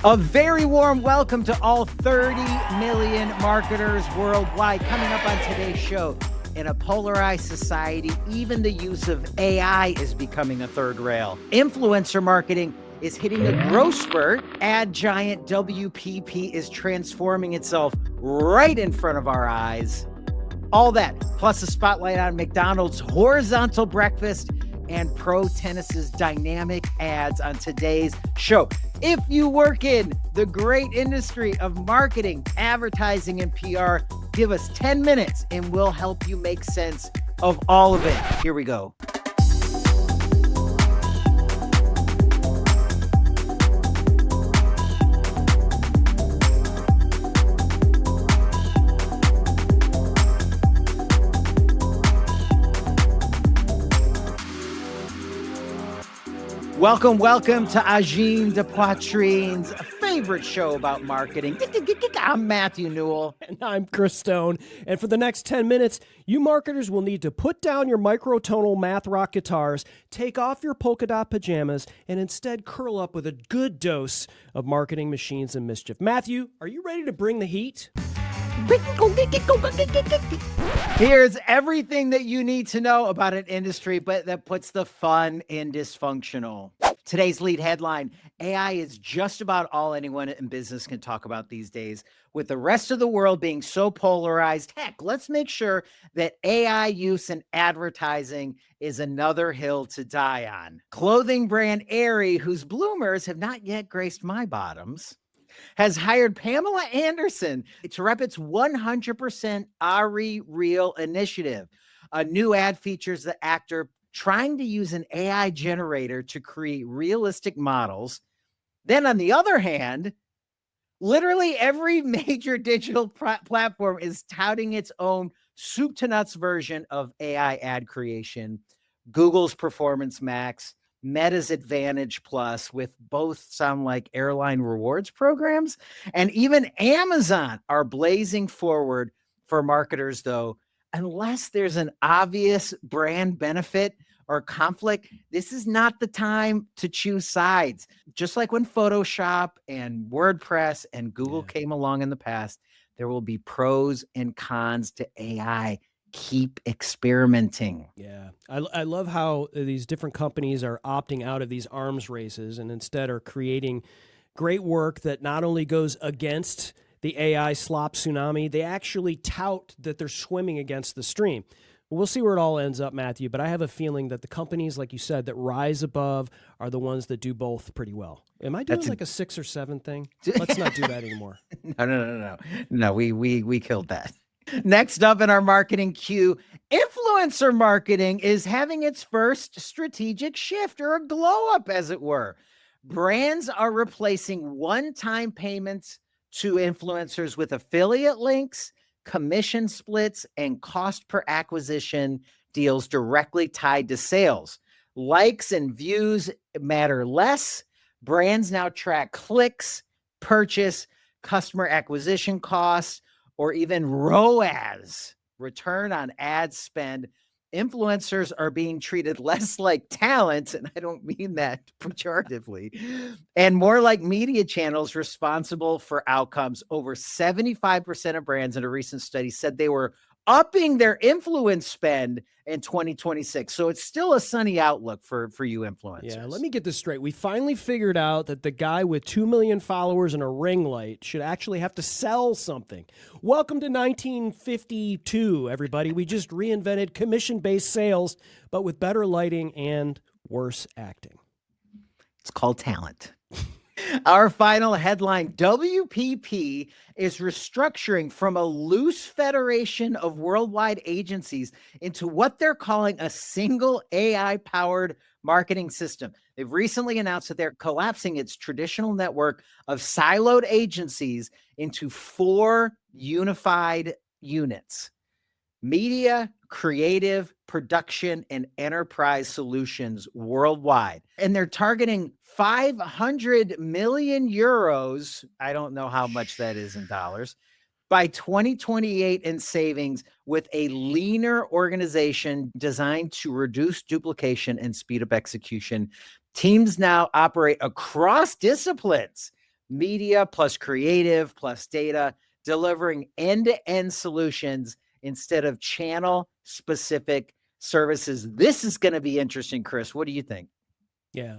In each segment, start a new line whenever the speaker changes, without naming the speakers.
A very warm welcome to all 30 million marketers worldwide. Coming up on today's show, in a polarized society, even the use of AI is becoming a third rail. Influencer marketing is hitting a growth spurt. Ad giant WPP is transforming itself right in front of our eyes. All that, plus a spotlight on McDonald's horizontal breakfast and pro tennis's dynamic ads on today's show. If you work in the great industry of marketing, advertising, and PR, give us 10 minutes and we'll help you make sense of all of it. Here we go. Welcome to Angine de Poitrine's favorite show about marketing. I'm Matthew Newell.
And I'm Chris Stone. And for the next 10 minutes, you marketers will need to put down your Microtonal math rock guitars, take off your polka dot pajamas, and instead curl up with a good dose of marketing machines and mischief. Matthew, are you ready to bring the heat?
Here's everything that you need to know about an industry, but that puts the fun in dysfunctional. Today's lead headline: AI is just about all anyone in business can talk about these days. With the rest of the world being so polarized, heck, let's make sure that AI use in advertising is another hill to die on. Clothing brand Aerie, whose bloomers have not yet graced my bottoms, has hired Pamela Anderson to rep its 100% Ari Real initiative. A new ad features the actor trying to use an AI generator to create realistic models. Then on the other hand, literally every major digital platform is touting its own soup to nuts version of AI ad creation. Google's Performance Max, Meta's Advantage Plus, with both sound like airline rewards programs, and even Amazon are blazing forward for marketers, though. Unless there's an obvious brand benefit or conflict, this is not the time to choose sides. Just like when Photoshop and WordPress and Google came along in the past, there will be pros and cons to AI. Keep experimenting.
Yeah. I love how these different companies are opting out of these arms races and instead are creating great work that not only goes against the AI slop tsunami, they actually tout that they're swimming against the stream. We'll see where it all ends up, Matthew, but I have a feeling that the companies, like you said, that rise above are the ones that do both pretty well. Am I doing like a 6 or 7 thing? Let's not do that anymore.
No, we killed that. Next up in our marketing queue, influencer marketing is having its first strategic shift, or a glow up, as it were. Brands are replacing one-time payments to influencers with affiliate links, commission splits, and cost per acquisition deals directly tied to sales. Likes and views matter less. Brands now track clicks, purchase, customer acquisition costs, or even ROAS, return on ad spend. Influencers are being treated less like talent, and I don't mean that pejoratively, and more like media channels responsible for outcomes. Over 75% of brands in a recent study said they were upping their influence spend in 2026. So it's still a sunny outlook for you influencers.
Yeah, let me get this straight. We finally figured out that the guy with 2 million followers and a ring light should actually have to sell something. Welcome to 1952, everybody. We just reinvented commission-based sales, but with better lighting and worse acting.
It's called talent. Our final headline: WPP is restructuring from a loose federation of worldwide agencies into what they're calling a single AI-powered marketing system. They've recently announced that they're collapsing its traditional network of siloed agencies into 4 unified units: media, creative, production, and enterprise solutions worldwide. And they're targeting 500 million euros. I don't know how much that is in dollars, by 2028 in savings, with a leaner organization designed to reduce duplication and speed up execution. Teams now operate across disciplines, media plus creative plus data, delivering end-to-end solutions instead of channel-specific services. This is going to be interesting, Chris. What do you think?
Yeah,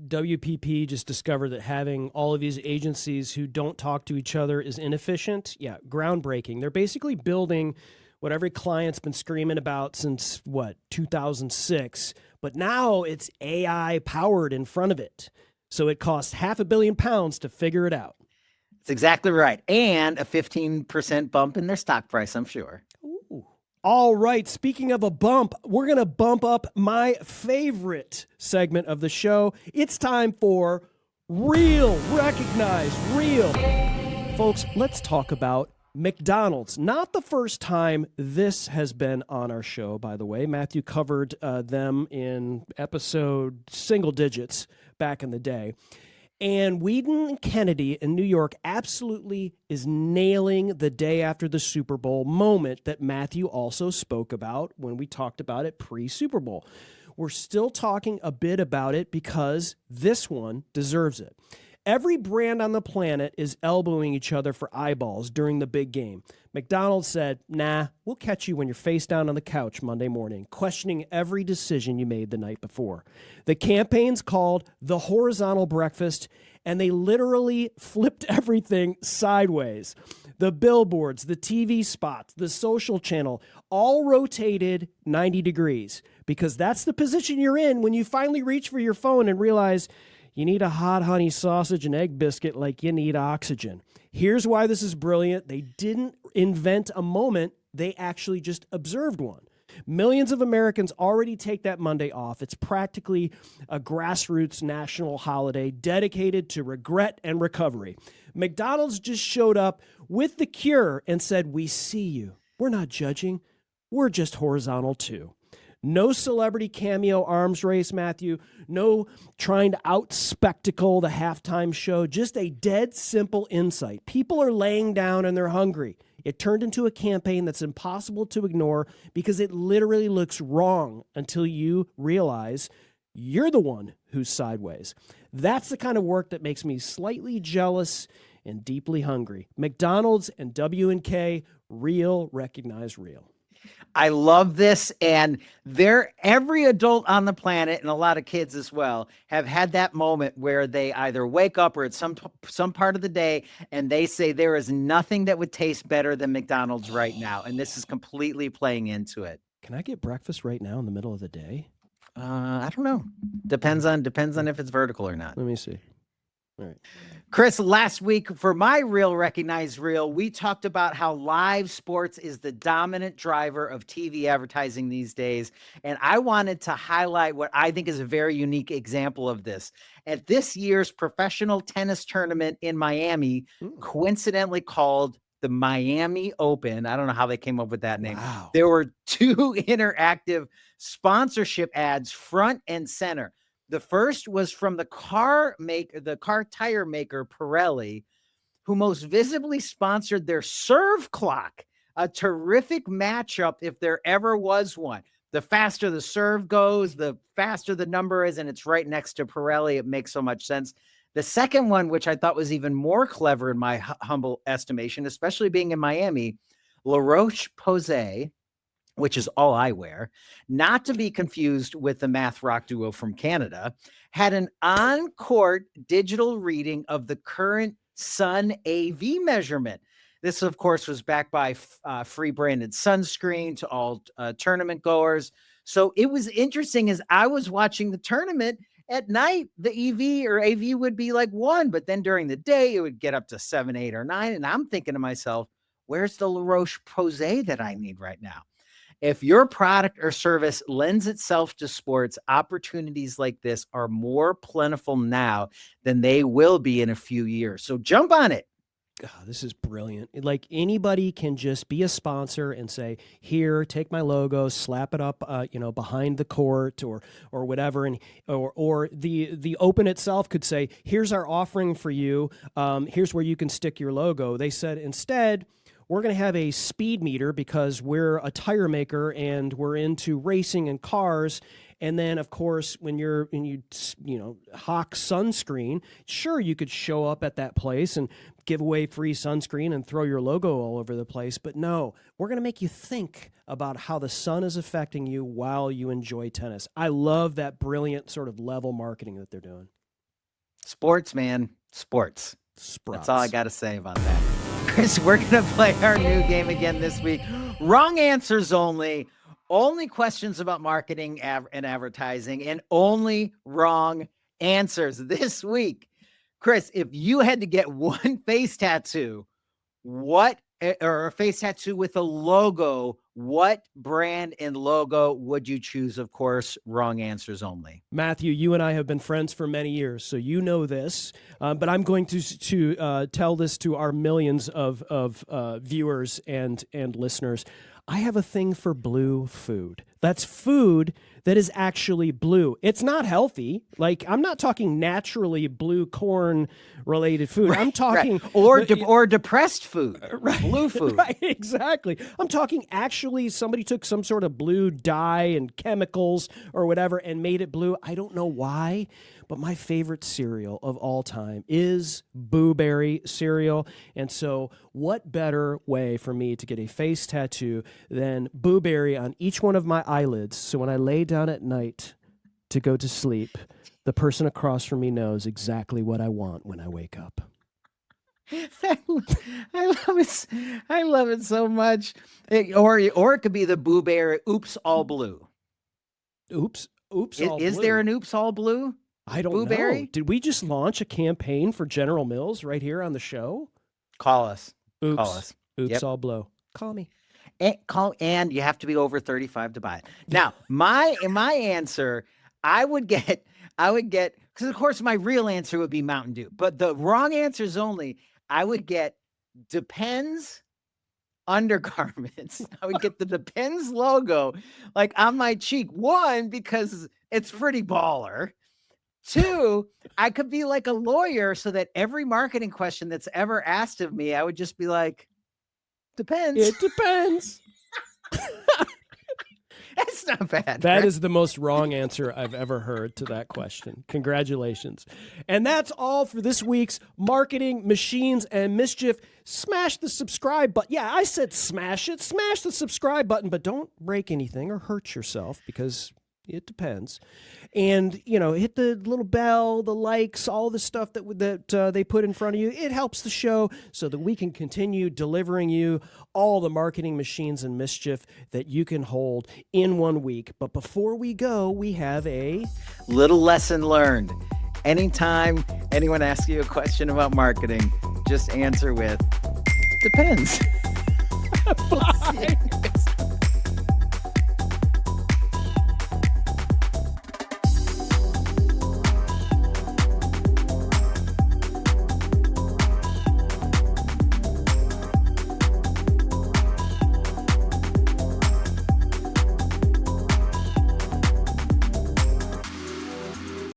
WPP just discovered that having all of these agencies who don't talk to each other is inefficient. Yeah, groundbreaking. They're basically building what every client's been screaming about since, 2006, but now it's AI powered in front of it. So it costs £500 million to figure it out.
That's exactly right. And a 15% bump in their stock price, I'm sure.
Ooh. All right, speaking of a bump, we're going to bump up my favorite segment of the show. It's time for Real, Recognize Real. Folks, let's talk about McDonald's. Not the first time this has been on our show, by the way. Matthew covered them in episode single digits back in the day. And Whedon and Kennedy in New York absolutely is nailing the day after the Super Bowl moment that Matthew also spoke about when we talked about it pre-Super Bowl. We're still talking a bit about it because this one deserves it. Every brand on the planet is elbowing each other for eyeballs during the big game. McDonald's said, nah, we'll catch you when you're face down on the couch Monday morning, questioning every decision you made the night before. The campaign's called the horizontal breakfast, and they literally flipped everything sideways. The billboards, the TV spots, the social channel, all rotated 90 degrees because that's the position you're in when you finally reach for your phone and realize you need a hot honey sausage and egg biscuit like you need oxygen. Here's why this is brilliant. They didn't invent a moment. They actually just observed one. Millions of Americans already take that Monday off. It's practically a grassroots national holiday dedicated to regret and recovery. McDonald's just showed up with the cure and said, we see you. We're not judging. We're just horizontal too. No celebrity cameo arms race, Matthew. No trying to out-spectacle the halftime show. Just a dead simple insight. People are laying down and they're hungry. It turned into a campaign that's impossible to ignore because it literally looks wrong until you realize you're the one who's sideways. That's the kind of work that makes me slightly jealous and deeply hungry. McDonald's and W&K, real, recognize real.
I love this, and every adult on the planet, and a lot of kids as well, have had that moment where they either wake up or at some part of the day, and they say there is nothing that would taste better than McDonald's right now, and this is completely playing into it.
Can I get breakfast right now in the middle of the day?
I don't know. Depends on if it's vertical or not.
Let me see. All right.
Chris, last week for my Real Recognize Real, we talked about how live sports is the dominant driver of TV advertising these days. And I wanted to highlight what I think is a very unique example of this. At this year's professional tennis tournament in Miami, coincidentally called the Miami Open. I don't know how they came up with that name.
Wow.
There were 2 interactive sponsorship ads front and center. The first was from the car tire maker Pirelli, who most visibly sponsored their serve clock, a terrific matchup if there ever was one. The faster the serve goes, the faster the number is, and it's right next to Pirelli. It makes so much sense. The second one, which I thought was even more clever in my humble estimation, especially being in Miami, La Roche-Posay, which is all I wear, not to be confused with the math rock duo from Canada, had an on-court digital reading of the current sun AV measurement. This, of course, was backed by free branded sunscreen to all tournament goers. So it was interesting as I was watching the tournament at night, the EV or AV would be like 1, but then during the day, it would get up to 7, 8, or 9. And I'm thinking to myself, where's the La Roche-Posay that I need right now? If your product or service lends itself to sports, opportunities like this are more plentiful now than they will be in a few years. So jump on it.
Oh, this is brilliant. Like anybody can just be a sponsor and say, here, take my logo, slap it up, behind the court or whatever. And, or the Open itself could say, here's our offering for you. Here's where you can stick your logo. They said, instead, we're going to have a speed meter because we're a tire maker and we're into racing and cars. And then, of course, when you hawk sunscreen, sure, you could show up at that place and give away free sunscreen and throw your logo all over the place. But no, we're going to make you think about how the sun is affecting you while you enjoy tennis. I love that brilliant sort of level marketing that they're doing.
Sports, man. Sports.
Sprouts.
That's all I got to say about that. Chris, we're going to play our new game again this week. Wrong answers only. Only questions about marketing and advertising, and only wrong answers this week. Chris, if you had to get one face tattoo, or a face tattoo with a logo, what brand and logo would you choose? Of course, wrong answers only.
Matthew, you and I have been friends for many years, so you know this. But I'm going to tell this to our millions of viewers and listeners. I have a thing for blue food. That's food that is actually blue. It's not healthy. Like, I'm not talking naturally blue corn related food.
Right,
I'm talking
or depressed food.
Right,
blue food.
Right, exactly. I'm talking actually somebody took some sort of blue dye and chemicals or whatever and made it blue. I don't know why, but my favorite cereal of all time is Boo Berry cereal. And so what better way for me to get a face tattoo than Boo Berry on each one of my eyelids, so when I lay down at night to go to sleep, the person across from me knows exactly what I want when I wake up.
I love it. I love it so much. Or it could be the Boo Berry Oops All Blue.
Oops All Blue.
Is there an Oops All Blue?
I don't
Boo
know.
Berry?
Did we just launch a campaign for General Mills right here on the show?
Call us.
Oops.
Call us.
Oops All Blue. Call me.
And you have to be over 35 to buy it. Now, my answer, I would get, because of course my real answer would be Mountain Dew, but the wrong answers only, I would get Depends undergarments. I would get the Depends logo like on my cheek. One, because it's pretty baller. Two, I could be like a lawyer so that every marketing question that's ever asked of me, I would just be like, depends.
It depends.
That's not bad.
That is the most wrong answer I've ever heard to that question. Congratulations. And that's all for this week's Marketing, Machines, and Mischief. Smash the subscribe button. Yeah, I said smash it. Smash the subscribe button, but don't break anything or hurt yourself because it depends. And, hit the little bell, the likes, all the stuff that they put in front of you. It helps the show so that we can continue delivering you all the marketing machines and mischief that you can hold in 1 week. But before we go, we have a
little lesson learned. Anytime anyone asks you a question about marketing, just answer with, depends.
Bye.